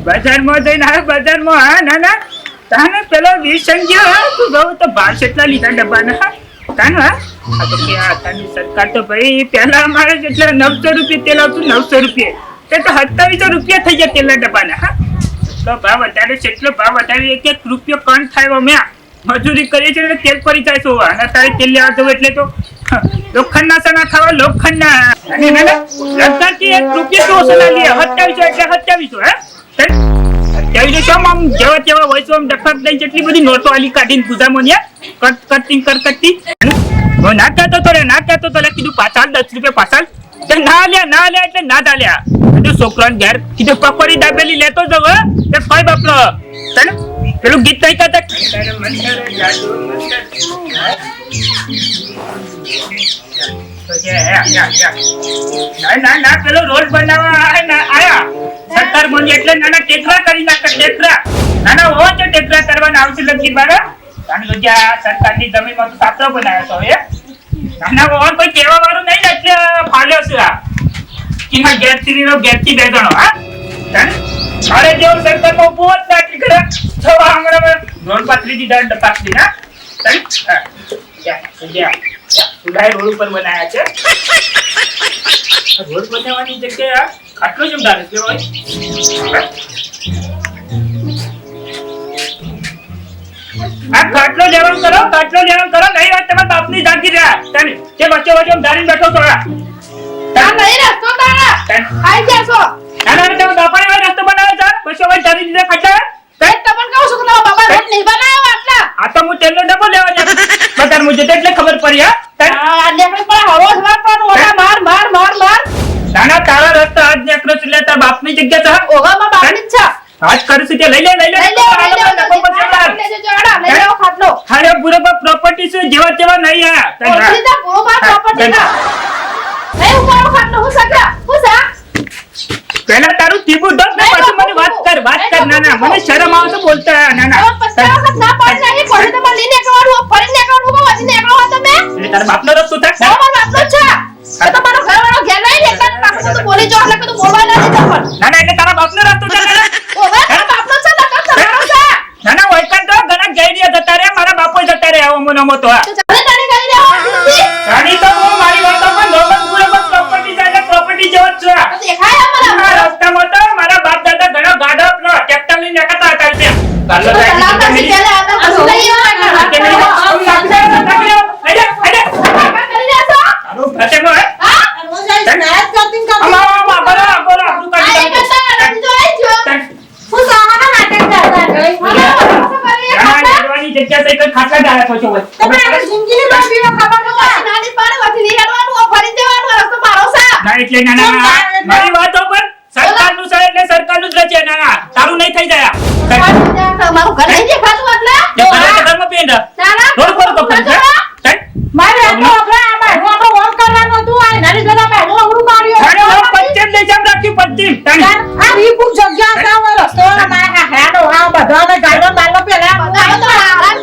બજારમાં જઈને આવ્યો બજારમાં. હા નાના તાને પેલો 20 સંખ્યા તું બહુ તો ભાવ કેટલા લીધા ડબ્બાના તાન. હા તો કે આ તાની સરકાર તો ભાઈ પહેલા અમારે જેટલા 900 રૂપિયા તેલ આવતું 900 રૂપિયા તે તો 2700 રૂપિયા થઈ ગયા તેલના ડબ્બાના. હા એટલો ભાવ વધારે છે, એટલો ભાવ વધારે 1 રૂપિયો કણ થાય. અમે મજૂરી કરીએ છીએ એટલે તેલ પડી જાય છો. અને તારે તેલ લેવા જવું એટલે તો લોખંડના સણા ખાવા લોખંડના. અને સરકારથી 1 રૂપિયો તો ઓછો ના લે. 2700 એટલે 2700. હા આમ જેવા તેવા હોય તો આમ ડફક દઈ જેટલી બધી નોટો આલી કાઢીને ગુજામાં કરકટતી ના કહેતો તો કીધું પાછળ 10 રૂપિયા પાછળ ના લે એટલે ના ચાલ્યા. બધું છોકરાને ઘેર કીધું પકોડી દાબેલી લેતો જવો તે કોઈ બાપલો પેલું ગીત કઈ કહેતા ના પેલો રોડ બનાવવા આયા સરકાર બોલી એટલે નાના ટેકરા કરી નાખે. ટેકરા નાના હો તો ટેકરા કરવાના આવશે લગી બારા સરકારની જમીનમાં તો સાપરો બનાવ્યો તો એ નાના હો કોઈ કહેવા વાળું નહીં એટલે ફાલ્યો છે. આ કિંમત ગેરથી બે જણો. હા અરે જેવો સરકારમાં ઉભો જ નાખી કરે છવા હમણાં રોડ પાથરી દીધા ડપાસી. ના સુધાય રોડ ઉપર બનાવ્યા છે. રોડ બનાવવાની જગ્યાએ ખાટલો જેમ ડાલે છે હોય. આ ખાટલો લેવાનું કરો નહીં વાત તમારા બાપની જાગી રહ્યા તને કે વચ્ચે ધારીને બેઠો છો. તા નહીં રસ્તો તારા આઈ જાશો. ના તમે બાપાને વાય રસ્તો બનાવ્યો છે પછી હવે ધારી દીધા ખાટલા. કઈ તમને કહું છું કે બાપા રોડ નહીં બનાવ્યો આટલા. આ તો હું તેલનો ડબ્બો લેવા જાઉં બજાર મુજે એટલે ખબર પડી. હા નેકળી પર હવો સવાર પર ઓલા માર નાના તારા રસ્તા આજ નેકળો એટલે તારા બાપની જગ્યા છે. ઓગા માં બાપની જ છે. આજ કરું છું તે લઈ લે ખાટલો. હારે બુરબા પ્રોપર્ટી છે જેવા તેવા નહીં આયા. ઓળખીતા બુરબા પ્રોપર્ટી ના એ ઉમારો ખાટલો હું સગા હું સા પેલા તારું ટીબુ દસ ને પછી મને વાત કર નાના મને શરમ આવશે બોલતા. નાના 50 વખત ના પાડ નહીં પડે તો મને લીને કરવાનું ફરીને કરવાનું કો વચને એકલો હતો મે એટલે તારા બાપનો રસ્તો થાય. મારો બાપનો છે તો તમારો ઘરવાળો ઘેર નહીં એટલે બાપુ તો બોલી જો એટલે કે તું બોલવા નથી તો પણ નાના એટલે તારા બાપનો રસ્તો છે. ઓવે તારા બાપનો છે તો તમારો છે. નાના ઓય કાન તો ઘણા ગઈ રહ્યા જતા રે મારા બાપો જતા રે આવો મનો મતો. હા તો ચાલે તારી ગઈ રે રાણી તો હું મારી વાતો પર નોબત પૂરેપૂર પ્રોપર્ટી છે પ્રોપર્ટી જેવો જ છે. દેખાય અમારા રસ્તામાં તો મારા બાપ દાદા ઘણા ગાડો ટ્રેક્ટર લઈને જતા હતા. ગાડો લઈને ચાલે આતા પછી લઈ આવવા કે મેરી ખાટલા ડાળા છો હોય તમે જિંદગીની બાબીઓ ખબર ન હોય નાની પાડે વથી ની હેડવાનું ફરી દેવાનું રસ્તો મારો છે. ના એટલે નાના મારી વાતો પર સરકારનું છે એટલે સરકારનું જ છે. નાના તારું નહીં થઈ જાય. તમારું ઘર નહીં દેખાતું એટલે ઘરમાં પેંડ રોડ પર કપડ છે મારે તો આપણે આ બાજુ ઓમ કરવાનો તું આ નાની જગા પર હું ઉડું માર્યો અરે હું પંચમ લઈ જામ રાખ્યું પંચમ આ રીપુ જગ્યા સાવ રસ્તો મારા હેડો આ બધાને ગાડો બાલો પેલા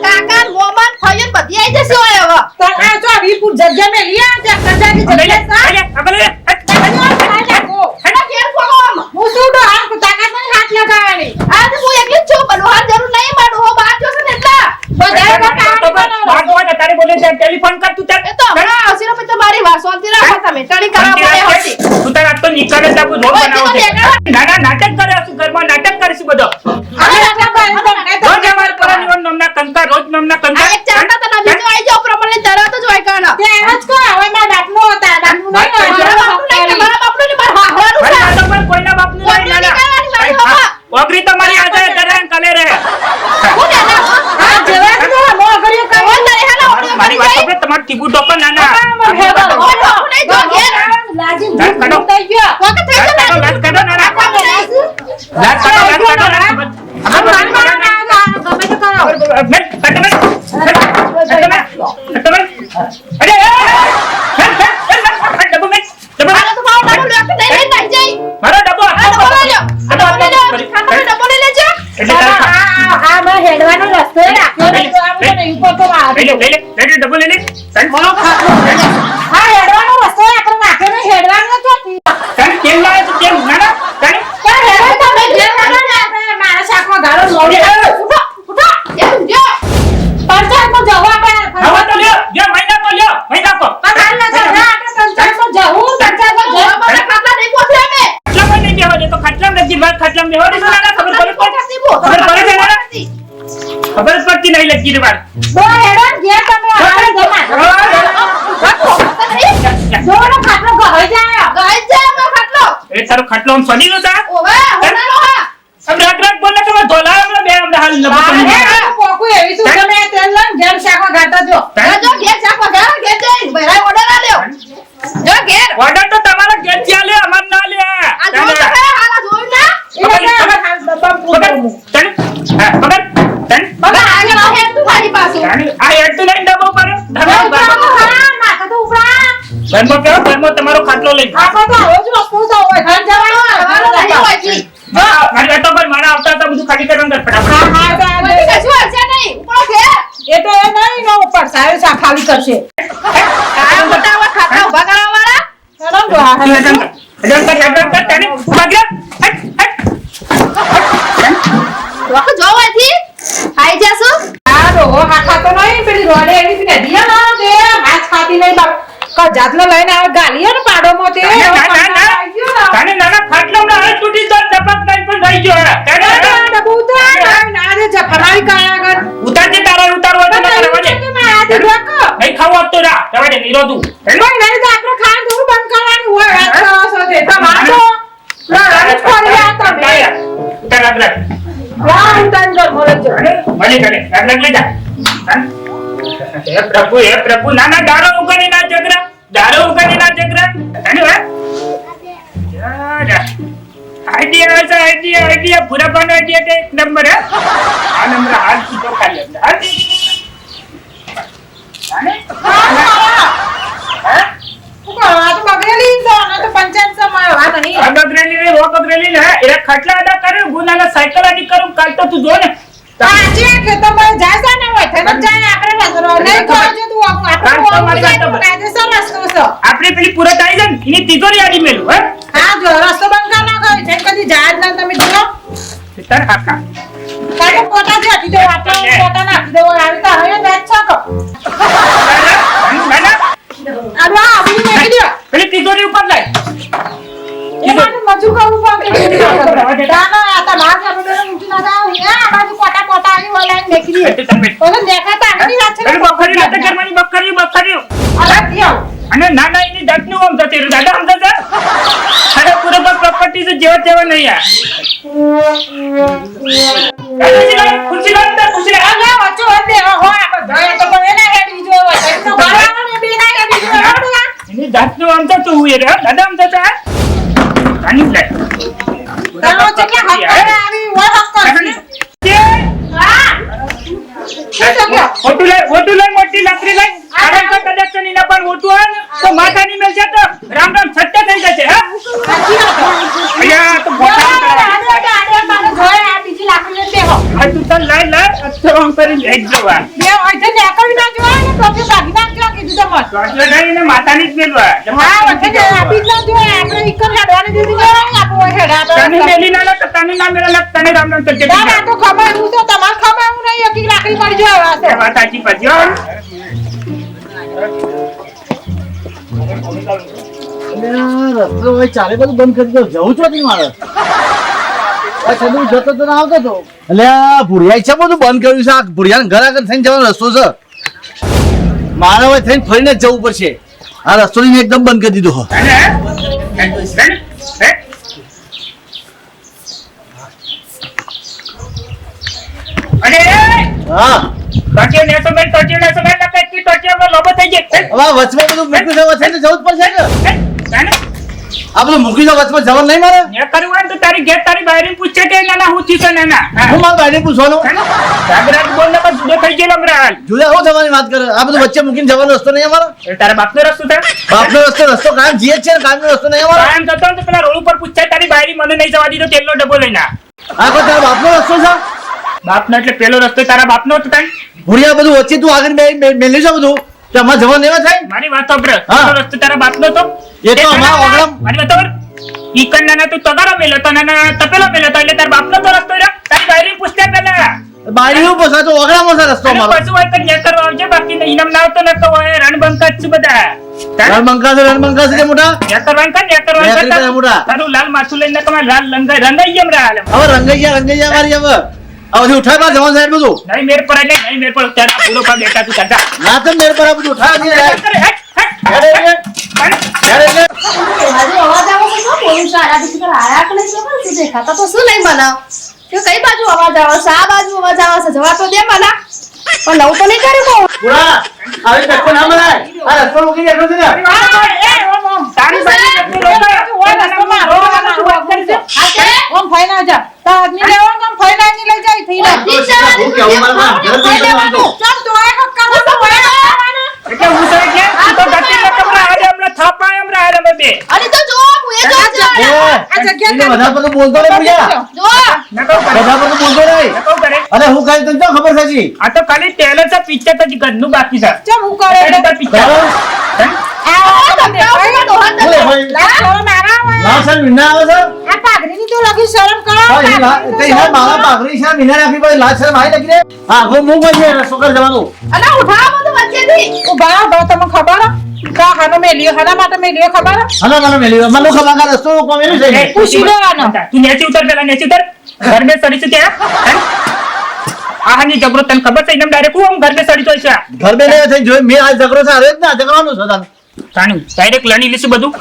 કાકા મોમન ફયન બધી આવી જશે ઓય હવે તો આ જો રીપુ જગ્યા મે લિયા તે કજાની જગ્યા આપણે હેડા કેર ફોલો હું સુડો આ તાકાત નહીં હાથ લગાવવાની. આ તો હું એકલી છું બલો હાથ જરૂર નહીં માડો હો બાર જોશે ને એટલા બધાય તારે બોલે છે ટેલિફોન કર તું તાર તો હમણાં આવશે ને પછી મારી વાત શાંતિ રાખો તમે ટણી કરા પડે હોતી તું તાર તો નીકળે જ આપું રોડ બનાવો છે. નાના નાટક કરે છું ઘરમાં નાટક કરીશું બધો રોજ અમાર પરાની નામના કંકા રોજ નામના કંકા એક ચારતા તો નબી જો આવી જાવ પ્રમાણે તરત જ હોય કાનો તે એમ જ કો હવે મારા બાપનો હતા બાપનું નહીં મારા બાપનું ને મારા હાવાનું છે તો પણ કોઈના બાપનું નહીં નાના ઓગરી તો મારી આદે કરે કલે રહે હું આ જેવા મો કર્યો કામ કરે હેલો મારી વાત આપણે તમાર ટીબુ ડોકર નાના લાજી કાઢો થઈ ગયો વખત થઈ ગયો લાજ કાઢો નાના લાજ કાઢો ડબો લે હા હેડવાનો રસ્તો આપણે નાખે ને હેડવાનો તો કેમ લાવે છે કેમ નાના માર ખાટલામાં બેહવા દેશો નાના ખબર પડે છે નાના ખબર જ પડતી નહીં લગી રે બાર દો હેડો જે તમે આવે જમા દોનો ખાટલો ગઈ જાય ખાટલો એ તારો ખાટલો આમ સડી નો તા ઓવે હોનાનો હા अब रात बोल के मैं धोला हमरा बे हमरा हाल न બારે પોકુ એવી શું તમે તેલ લન ઘેર શાકો ઘાટા જો જો ઘેર શાકો ઘાટા ઘેર જઈ ભરાય ઓર્ડર આ લ્યો જો ઘેર ઓર્ડર તો તમારા ઘેર થી આલે અમાર ના લે આ જો તો હાલા જોઈ ના એને હાલ ડબ્બા પૂરું તન હા પકડ તન બાબા આગળ આવ તું મારી પાસે આ હેડ તો લઈને ડબો પર માથા તો ઉપરા બનમો તમારો ખાટલો લઈ આપો તો રોજ વસ્તુ તો હોય ઘર જવાનો નહીં હોય જી મારે તો પર મારા આવતા તો બધું ખાલી કરવાનું ફટાફટ હા તો કશું હશે નહીં ઉપર ઘેર એ તો એ નહીં નો ઉપર સાહેબ સા ખાલી કરશે આ મોટા વા ખાતા ઉભા કરવા વાળા ચલો દો આ તને ઉભા રોક જોવાથી ખાઈ જાસુ આ રો આ ખાતો નહીં પેલી રોડે એવી પીને દિયા ના દે માছ ખાતી નહીં બાપ કા જાતનો લઈને આવે ગાલીએ ને પાડો મોતે તને નાના ખાટલો ના હાથ તૂટી તો ટપક દઈ પણ થઈ ગયો તને ડબુ ઉતાર ના દે જફરાઈ કાયા આગળ ઉતારજે તારા ઉતારવા તો કરવા દે નહીં ખાવ આપતો રા જવા દે નિરોધું નહીં નહીં તો આપણે ખાન થોડું બંધ કરવાનું હોય આ સો દે તમારો રાણી છોડી આ તો બે ઉતાર આગળ લા ઉતાર જો મોરે જો મળી કરે આગળ લઈ જા હે પ્રભુ નાના દારો ઉગની ના જગરા તને હે યાર આઈડિયા પૂરા પાનો આઈડિયા તે એક નંબર હે આ નંબર હાલ સીધો ખાલી હાલ જાને હે આ તો બગડેલી તો ના તો પંચાયત સમય વા નહીં આ બગડેલી રે વો બગડેલી ને એ ખાટલા અડા કરે ગુનાના સાયકલ આડી કરું કાલ તો તું જો ને આજે કે તો મને જાસા ના હોય થને જાય આપણે વસરો નહીં ખાજો તું આપણે કાયદેસર રસ્તો છે આપણે પેલી પૂરા થઈ જાય ને એની તિજોરી આડી મેલું હે હા જો રસ્તો બંધ કર નાખો જેમ કદી જાય ના તમે જો તાર કાકા કાલે પોતા જે હતી તો આપણે પોતા નાખી દેવો આવી તો હવે મેચ છકો નાના આલો આપણી મેકી દો પેલી તિજોરી ઉપર લાય એમાં મજુ કરવું પડે દાના આ તો લાગ આપણે ઊંચી ના જાવ હે આ બાજુ પોતા પોતા આવી ઓલાઈ મેકી દે ઓલો દેખાતા આની વાત છે બકરી લાતે કરવાની બકરી અરે દિયો અને નાના એની જાતનું આમ જતી રહ્યું દાદા આમ જતા અરે પૂરો પ્રોપર્ટી છે જેવા તેવા નહીં આ ખુરશી લાવ આ વચ્ચે દે હો આ ધોય તો પણ એના હેડી જો હોય તો બાળાને બે ના હેડી જો એની જાતનું આમ જતું હોય રે દાદા આમ જતા આની લે તારો ચક્યા હક આવી ઓ હક કરને હા ઓટું લઈ મોટી લાકડી લઈ કારણ કે કદાચ એના પર ઓટું આવે ને તો માથાની મેલ છે તો રામ સત્ય થઈ જશે હા સાચી વાત અયા તો મોટા આડે માને જોય આ બીજી લાકડી લે હો આ તું તો લઈ લે અચ્છા કરી લઈ જવા બે ઓઈતે નેકળી ના જોય ને તો કે બાગી ના જો કીધું તો મત એટલે ગઈને માથાની જ મેલવા હા વખતે આપી ના જોય આપણે ઇકન લાડવાની દીધી જોય આપો હેડા તને મેલી ના લગ તને ના મેલા લગ તને રામ નામ સત્ય ના તો ખબર હું તો તમાર ખબર હું નહીં એક લાકડી પડી જાય આ તો વાત સાચી પજ્યો રસ્તો હોય ચાલે બધું બંધ કરી દો જવું છો નહીં મારે છેલ્લું જતો તો ના આવતો તો એટલે આ ભુડિયા છે બધું બંધ કર્યું છે આ ભુડિયાને ઘર આગળ થઈને જવાનો રસ્તો છે મારે હવે થઈને ફરીને જ જવું પડશે આ રસ્તો એકદમ બંધ કરી દીધો હો અરે હા ટોટિયો લેસો મેં નકકી ટોટિયો લોબો થઈ જાય હવે આ વચમાં બધું મૂકી જવા થઈને જવું જ પડશે ને આ બધું મૂકી જવા વચમાં જવાનું નહીં મારે ને કરવું હોય તો તારી ઘેર તારી બાયરી પૂછે કે નાના હું થી તો નાના હું મારા ભાઈને પૂછવાનું જાગરાત બોલ ને પણ જુદો થઈ ગયેલો હમણાં જુદા હું જવાની વાત કરે આ બધું વચ્ચે મૂકીને જવાનો રસ્તો નહીં અમારો તારા બાપનો રસ્તો થાય બાપનો રસ્તો કાયમ જીએ છે ને કાયમનો રસ્તો નહીં અમારો કાયમ જતો ને તો પેલા રોડ ઉપર પૂછે તારી બાયરી મને નહીં જવા દીધો તેલનો ડબ્બો લઈને આ કોઈ તારા બાપનો રસ્તો છે બાપનો એટલે પેલો રસ્તો તારા બાપનો હતો તાઈ ભુડિયા બધું વચ્ચે તું આગળ મેલ્યું છે બધું કે અમારે જવાનું એવા થાય મારી વાત સાંભળ હા. પેલો રસ્તો તારા બાપનો હતો એ તો અમારા ઓગળમ મારી વાત સાંભળ ઈકન નાના તું તગારો મેલો તો નાના તપેલો મેલો તો એટલે તારા બાપનો તો રસ્તો રહ્યો તારી બાયરી પૂછતા પેલા બારી નું પસાર તો ઓગળામાં છે રસ્તો અને મારો પાછું હોય તો ન્યા કરવા આવજે, બાકી નહીં ઇનામ ના આવતો ન કહો, એ રણબંકા જ છું બધા. રણબંકા છે કે મોટા ન્યા કરવાનું કર, ન્યા કરવાનું ન્યા કર. કરી મોટા. તારું લાલ માથું લઈને કમાલ લાલ રંગાઈ જેમ રહ્યા હાલે. હવે રંગૈયા મારી હવે હવે ઉઠાય બા જવાનું સાહેબ બધું નહીં મેર પડે ને, નહીં મેર પડે, તારા પૂરો પા બેટા તું કરતા. ના તો મેર પર આ બધું ઉઠાય નહીં યાર. હેડે હેડે. હેડે હેડે. હજુ અવાજ આવો તો શું બોલું છું? આરા દીકરી પર આયા કે નહીં ખબર છે દેખાતા તો શું લઈ બનાવ? કે કઈ બાજુ અવાજ આવે છે? આ બાજુ અવાજ આવે છે, જવા તો દે મને. પણ નવું તો નહીં કર્યું કહું. પૂરા આવી ધક્કો ના મરાય. આ રસ્તો મૂકી દેખો છે ને. તારી બાજુ જતું રહો. ઓય રસ્તામાં રોવાનું શું વાત કરી છે? આ છે? ઓમ ફાઈ ના જા. તા આદમી લેવાનું આમ ફાઈ ના ની લઈ જાય થઈ ના. હું કેવું મારા ઘર ફાઈ લેવાનું. ચમ તો આ હક કરો તો હોય લેવાનું. એટલે હું તો કે તું તો ગતિ ન કમરા આજે હમણાં થાપા એમ રહ્યા રે બે. અરે તો જો હું એ જો એ, એને બધા પર તો બોલતો નહીં ભૈયા. જો ન કહું કરે, બધા પર તો બોલતો નહીં. ન કહું કરે. અરે હું કઈ તને તો ખબર છે જી. આ તો ખાલી ટેલર છે, પિક્ચર તો ઘરનું બાકી છે. ચમ હું કરે એટલે તો પિક્ચર. બરાબર? આ તમને ભાઈ દોહન બોલે ભાઈ. લા શરમ આરા હોય. ના સર વિના આવે છે. આ પાઘડીની તો લગી શરમ કરો. હા, એ લા- તે યાર મારા પાઘડી છે વિના રાખવી પડે લાજ શરમ આવી લગી રે. હા હું બોલ છે રસ્તો કર જવાનું. અલા ઉઠાવો તો વચ્ચેથી. ઉભા બા તમને ખબર કા હાનો મેલ્યો હાના માટે મેલ્યો ખબર? હલો મને મેલી મને ખબર કે રસ્તો કોમેલું છે એ, પૂછી લેવાનો. તું નેચી ઉતર પેલા, નેચી ઉતર. ઘર में સડી છું ત્યાં. આ હાની જબરો તને ખબર છે? એકદમ ડાયરેક્ટ હું ઘર में સડી તો છે. ઘર બે લેવા થઈ જોઈ મેં આ ઝઘડો છે અરે જ ના ઝઘડવાનું છે તાન. તાણી ડાયરેક્ટ લણી લીધું બધું.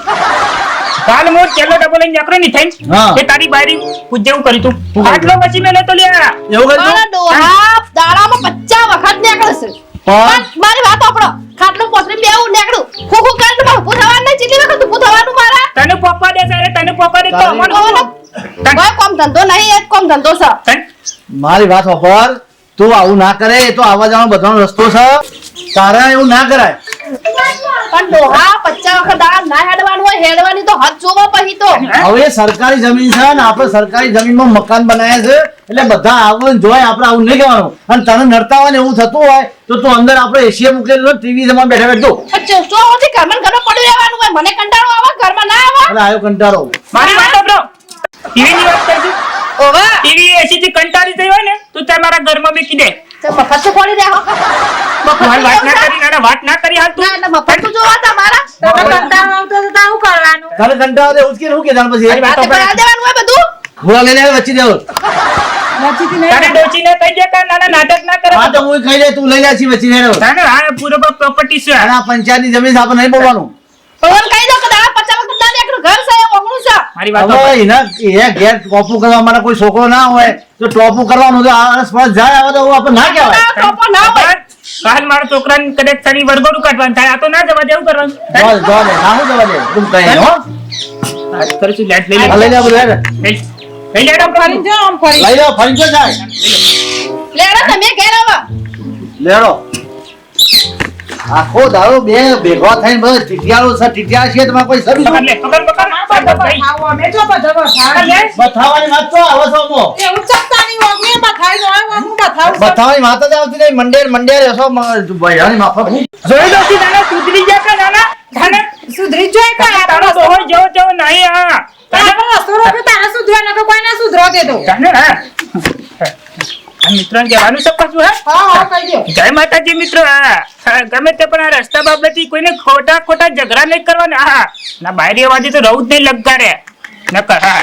કાલ મોર કેલો ડબો લઈને નીકળ્યો ની થઈને. હા. એ તારી બારી પૂછ જેવું કર્યું તું. શું કર્યું? આટલો પછી મેં નતો લ્યા. એવું મારા કર્યું ડોહા દાડામાં 50 વખત નીકળે છે. પણ મારી વાત આપણો ખાટલું પોતરી બેવું નીકળું ખોખું કરી તો ઊભું થવાનું નહીં. કેટલી વખત ઊભું થવાનું મારા? તને પોકવા દે સારે, તને પોકવા દે તો તારી- અમારું ડોહાનો તને- કોઈ કોમ ધંધો નહીં, એક કોમ ધંધો છે. તને મારી વાત સાંભળ તું આવું ના કરે એ તો આવવા જવાનો બધાનો રસ્તો છે તારે એવું ના કરાય પણ ડોહા 50 વખત દાડા ના હેડવાનું હોય, હેડવાની તો હદ જોવો પછી તો. હવે એ સરકારી જમીન છે ને આપણે સરકારી જમીનમાં મકાન બનાવ્યા છે એટલે બધા આવું ને જોય આપણે આવું નહીં કહેવાનું અને તને નડતા હોય ને એવું થતું હોય તો તું અંદર આપણે એસીએ મૂકેલું ટીવી જમા બેઠા બેઠો ચોથી ઘરમાં ને ઘરમાં પડ્યું રહેવાનું હોય. મને કંટાળો આવે ઘરમાં ના આવે. એટલે આવ્યો કંટાળો મારી વાત સાંભળો. ટીવી ની વાત કરશું. ઓવે ટીવી એસી થી કંટાળી થઈ હોય ને તું તમારા ઘરમાં મૂકી દે. તો મફત તો પડી રહે હો. મફત મારી વાત ના તો કરી, ના વાત ના કરી હાલ તું. ના ના મફત તો જોવા તમારા. તમે કંટાળો આવતો તો તારું કરવાનું. તને કંટાળો દે ઉચકી શું કે જાણ પછી મારી વાત રાતે કરાવી દેવાનું હોય બધું. ભૂલા લઈને આવે વચ્ચે દેવો તારે ડોચીને કહી દે કે નાના નાટક ના કરે. હા તો હું ખાઈ જાય તું લઈ જા છી વચ્ચે દેવો ના ના, આ પૂરો પ્રોપર્ટી છે. અને આ પંચાયતની જમીન છે, આપણે નહીં બોલવાનું ભગવાન કહી દો કે દાડા 50 વખત ના નીકળું. ઘર છે એવું અમણું છે. મારી વાત હવે સાંભળ. એના એ ઘેર ટોપું કરવા મારા કોઈ છોકરો ના હોય તો ટોપું કરવાનું તો આ સ્પર્શ જાય આવે તો આપણે ના કહેવાય આ ટોપો ના હોય. કાલ મારા છોકરાને કદાચ તારી વરઘોડું કાઢવાનું થાય, આ તો ના જવા દેવું કરવાનું. જોવા દે, જોવા દે. ના હું જવા દે તું કહે હો વાત કરીશું, લેટ લઈ લે. આ લઈ લે બધું હેડ. લઈ લે ડોક્ટર. લઈ લો ફરી જો જાય લેડો તમે ઘેર આવો. લેડો આખો દાડો બે ભેગો થઈને બધો ટીટિયાળો છે ટીટિયા છે તમારે કોઈ સરું પકડ લે, પકડ, પકડ. ભાઈ. બથાવાની વાત તો આવે છે અમો બથાવાની વાત જ આવતી નહીં મંડે રહેશો ભૈયાની માફક જોઈ લો કે નાના સુધરી ગયા કે નાના? નાના? સુધરી જોય કે તારો ડોહો જેવો જેવો નહીં, હા. જાણે, હા. આ મિત્રોને કહેવાનું છે પાછું, હા? જય માતાજી મિત્રો. હા, ગમે તે પણ આ રસ્તા બાબતે કોઈને ખોટા ઝઘડા નહીં કરવાના. હા, ના બાયરી અવાજે તો રહું જ નહીં લગાડે નકર. હા.